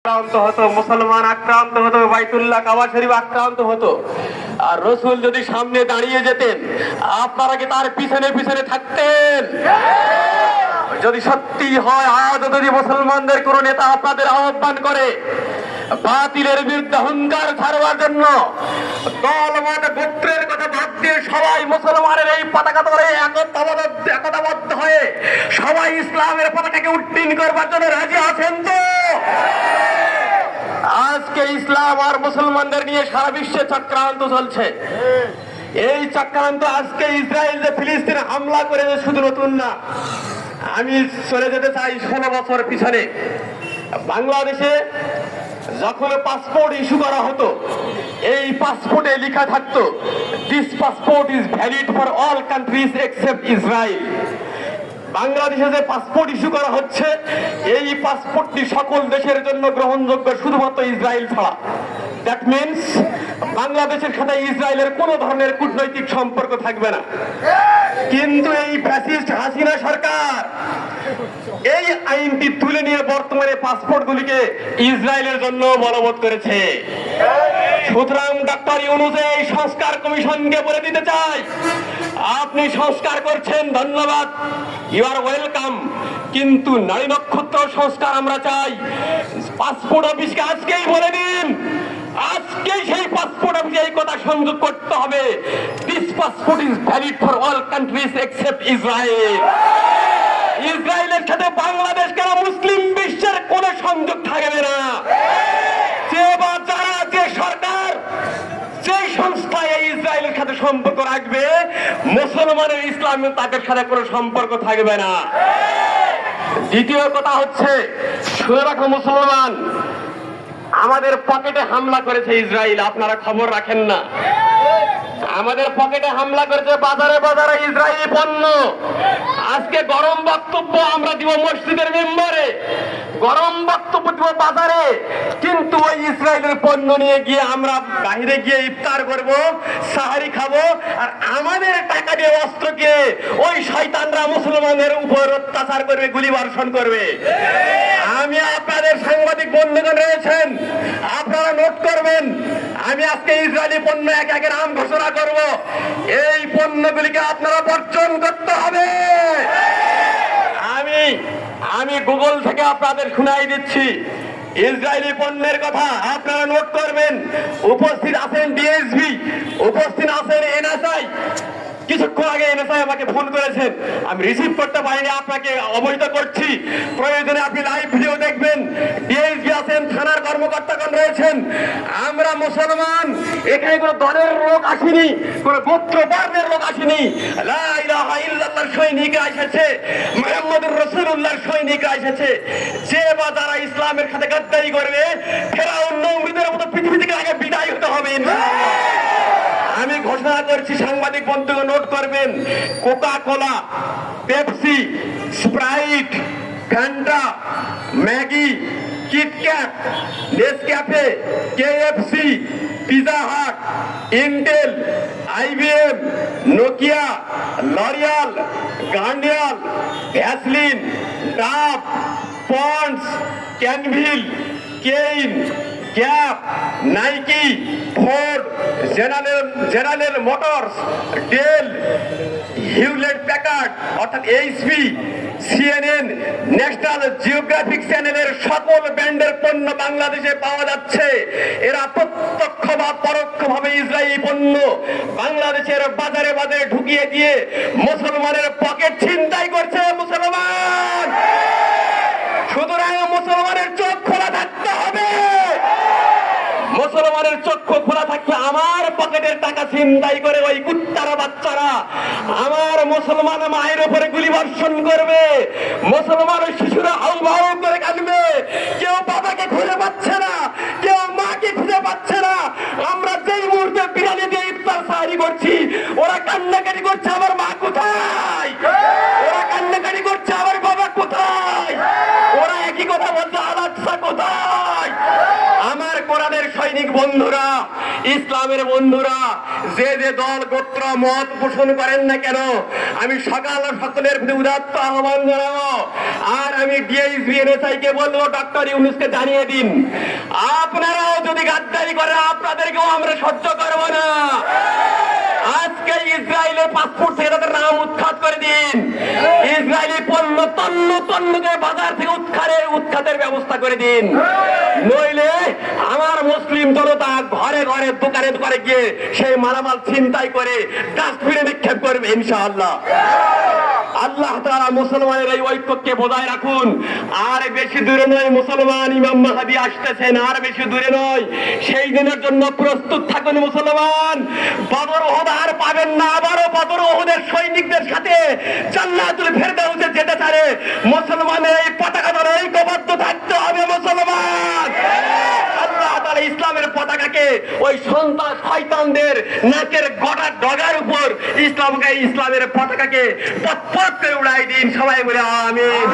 আক্রান্ত হতো, মুসলমান আক্রান্ত হতো, বাইতুল্লাহ কাবা শরীফ আক্রান্ত হতো, আর রসুল যদি সামনে দাঁড়িয়ে যেতেন আপনারা কি তার পিছনে পিছনে থাকতেন? যদি সত্যি হয় আজ যদি মুসলমানদের কোন নেতা আপনাদের আহ্বান করে বাতিলের বিরুদ্ধে হুঙ্কার ছাড়বার জন্য, দলমত গোত্রের কথা বাদ দিয়ে সবাই মুসলমানের এই পতাকা ধরে একতাবদ্ধ হয়ে সবাই ইসলামের পতাকাকে উড্ডীন করবার জন্য রাজি আছেন তো? আজকে ইসলাম আর মুসলমানদের নিয়ে সারা বিশ্বে চক্রান্ত চলছে। এই চক্রান্ত আজকে ইসরায়েল যে ফিলিস্তিনে হামলা করেছে শুধু নতুন না। আমি চলে যেতে চাই 16 বছর পিছনে। বাংলাদেশে যখন পাসপোর্ট ইস্যু করা হতো, এই পাসপোর্টে লেখা থাকতো this passport is valid for all countries except Israel. বাংলাদেশে যে পাসপোর্ট ইস্যু করা হচ্ছে, এই পাসপোর্টটি সকল দেশের জন্য গ্রহণযোগ্য, শুধুমাত্র ইসরায়েল ছাড়া। দ্যাট মিনস বাংলাদেশের সাথে ইসরায়েলের কোনো ধরনের কূটনৈতিক সম্পর্ক থাকবে না। কিন্তু এই ফ্যাসিস্ট হাসিনা সরকার এই আইনটি তুলে নিয়ে বর্তমানে পাসপোর্টগুলিকে ইসরায়েলের জন্য বলবৎ করেছে। সুতরাং ডক্টর ইউনূস এই সংস্কার কমিশনকে বলে দিতে চাই, আপনি সংস্কার করছেন, ধন্যবাদ, ইউ আর ওয়েলকাম, কিন্তু নারী নক্ষত্র সংস্কার আমরা চাই। পাসপোর্ট অফিসকে আজকেই বলে দিন, আজকেই সেই পাসপোর্ট অফিসে এই কথা সংযোগ করতে হবে, this passport is valid for all countries except Israel. ইসরায়েলের সাথে বাংলাদেশ কেন মুসলিম বিশ্বের কোন সংযোগ থাকবে না। যে বা যারা, যে সরকার, যে সংস্থা এই ইসরায়েলের সাথে সম্পর্ক রাখবে, মুসলমানের ইসলামে তাদের সাথে কোনো সম্পর্ক থাকবে না। দ্বিতীয় কথা হচ্ছে, শুনে রাখো মুসলমান, আমাদের পকেটে হামলা করেছে ইসরায়েল, আপনারা খবর রাখেন না। আমাদের পকেটে হামলা করেছে, বাজারে বাজারে ইসরায়েলি পণ্য। আজকে গরম বক্তব্য আমরা দিব মসজিদের মেম্বারে, গরম বক্তব্য দিব বাজারে, কিন্তু ওই ইসরায়েলের পণ্য নিয়ে গিয়ে আমরা বাইরে গিয়ে ইফতার করব, সাহারি খাবো, আর আমাদের টাকা দিয়ে অস্ত্র কিনে ওই শয়তানরা মুসলমানদের উপর অত্যাচার করবে, গুলি বর্ষণ করবে। আমি আপনাদের সাংবাদিক বন্ধুগণ রয়েছেন, আপনারা নোট করবেন, আমি আজকে ইসরায়েলি পণ্য এক একে নাম ঘোষণা করব, এই পণ্যগুলিকে আপনারা বর্জন করতে হবে। আমি গুগল থেকে আপনাদের শুনাই দিচ্ছি ইসরায়েলি পণ্যের কথা, আপনারা নোট করবেন। উপস্থিত আছেন ডিএসবি, উপস্থিত আছেন এনএসআই। কিছুক্ষণ আগে এনএসআই আমাকে ফোন করেছেন, আমি রিসিভ করতে পারিনি, আপনাকে অবহিত করছি, প্রয়োজনে আপনি লাইভ ভিডিও দেখবেন। ডিএসবি আছেন, থানার কর্মকর্তাগণ রয়েছেন। আমরা মুসলমান, এখানে কোনো দলের লোক আসেনি, কোনো গোত্র বর্ণের লোক আসেনি। লা ইলাহা ইল্লাল্লাহর সৈনিকরা এসেছে, মুহাম্মদুর রাসূলুল্লাহর সৈনিকরা এসেছে। যে বা যারা ইসলামের সাথে গাদ্দারি করবে, ফেরাউন নমরুদের মতো পৃথিবী থেকে আগে বিদায় হতে হবে ইনশাআল্লাহ। আমি ঘোষণা করছি, সাংবাদিক বন্ধুকে নোট করবেন, Coca Cola, Pepsi, Sprite, Fanta, Maggi, KitKat, Nescafe, KFC, Pizza Hut, Intel, IBM, Nokia, L'Oreal, Garnier, Vaseline, Dove, Pond's, ক্যানভিল, কেইন, Gap, Nike, Ford, General Motors, Dell, Hewlett Packard অর্থাৎ এইচপি, সিএনএন, ন্যাশনাল জিওগ্রাফিক চ্যানেলের সকল ব্র্যান্ডের পণ্য বাংলাদেশে পাওয়া যাচ্ছে। এরা প্রত্যক্ষ বা পরোক্ষভাবে ইসরায়েলি পণ্য বাংলাদেশের বাজারে বাজারে ঢুকিয়ে দিয়ে মুসলমানের পকেট ছিনতাই করছে মুসলমান। সুতরাং মুসলমানের চোখ খোলা থাকতে হবে। মুসলমানের চক্ষু খোলা থাকলে আমার পকেটের টাকা ছিনতাই করে ওই কুত্তারা বাচ্চারা আমার মুসলমান মায়ের উপরে গুলি বর্ষণ করবে, মুসলমান শিশুরা হাউ হাউ করে কাঁদবে। কেউ বাবাকে খুঁজে পাচ্ছে না, কেউ মাকে খুঁজে পাচ্ছে না। আমরা যেই মুহূর্তে বিরিয়ানি দিয়ে ইফতার সাহারি করছি, ওরা কান্নাকাটি করছে, আমার মা কোথায়? ওরা কান্নাকাটি করছে, আমার বাবা কোথায়? ওরা একই কথা বলছে, আল-আকসা কোথায়? আমার কোরআন কোরআনের সৈনিক বন্ধুরা, ইসলামের বন্ধুরা, যে যে দল গোত্র মত পোষণ করেন না কেন, আমি সকলের প্রতি উদাত্ত আহ্বান জানাবো। আর আমি ডিএসবি এনএসআই কে বলবো, ডক্টর ইউনূসকে জানিয়ে দিন, আপনারাও যদি গাদ্দারি করেন আপনাদেরকেও আমরা সহ্য করবো না। আজকে ইসরায়েলের পাসপোর্ট থেকে তাদের নাম উৎখাত করে দিন। ইসরায়েলি পণ্য তন্ন তন্নকে বাজার থেকে উৎখাতের ব্যবস্থা করে দিন। নইলে আমার মুসলিম জনতা ঘরে ঘরে দোকানে দোকানে গিয়ে সেই মালামাল ছিনতাই করে ডাস্টবিনে নিক্ষেপ করবে ইনশাআল্লাহ। আল্লাহ তাআলা মুসলমানের এই ঐক্যকে বজায় রাখুন। আর বেশি দূরে নয়, মুসলমান ইমাম মাহদী আসতেছেন, আর বেশি দূরে নয়। সেই দিনের জন্য প্রস্তুত থাকুন মুসলমান। বদর ওহদ আর পাবেন না, আবারও বদর ওহদের সৈনিকদের সাথে জান্নাতুল ফেরদাউসে যেতে পারে। মুসলমানের এই পতাকা ধরে ঐক্যবদ্ধ থাকতে হবে মুসলমান। আল্লাহ তাআলা ইসলামের পতাকাকে ওই সন্ত্রাস শয়তানদের নাকের গড়ার ডগার উপর ইসলামের পতাকাকে পথ করে উড়াই দিন। সবাই বলে আমিন।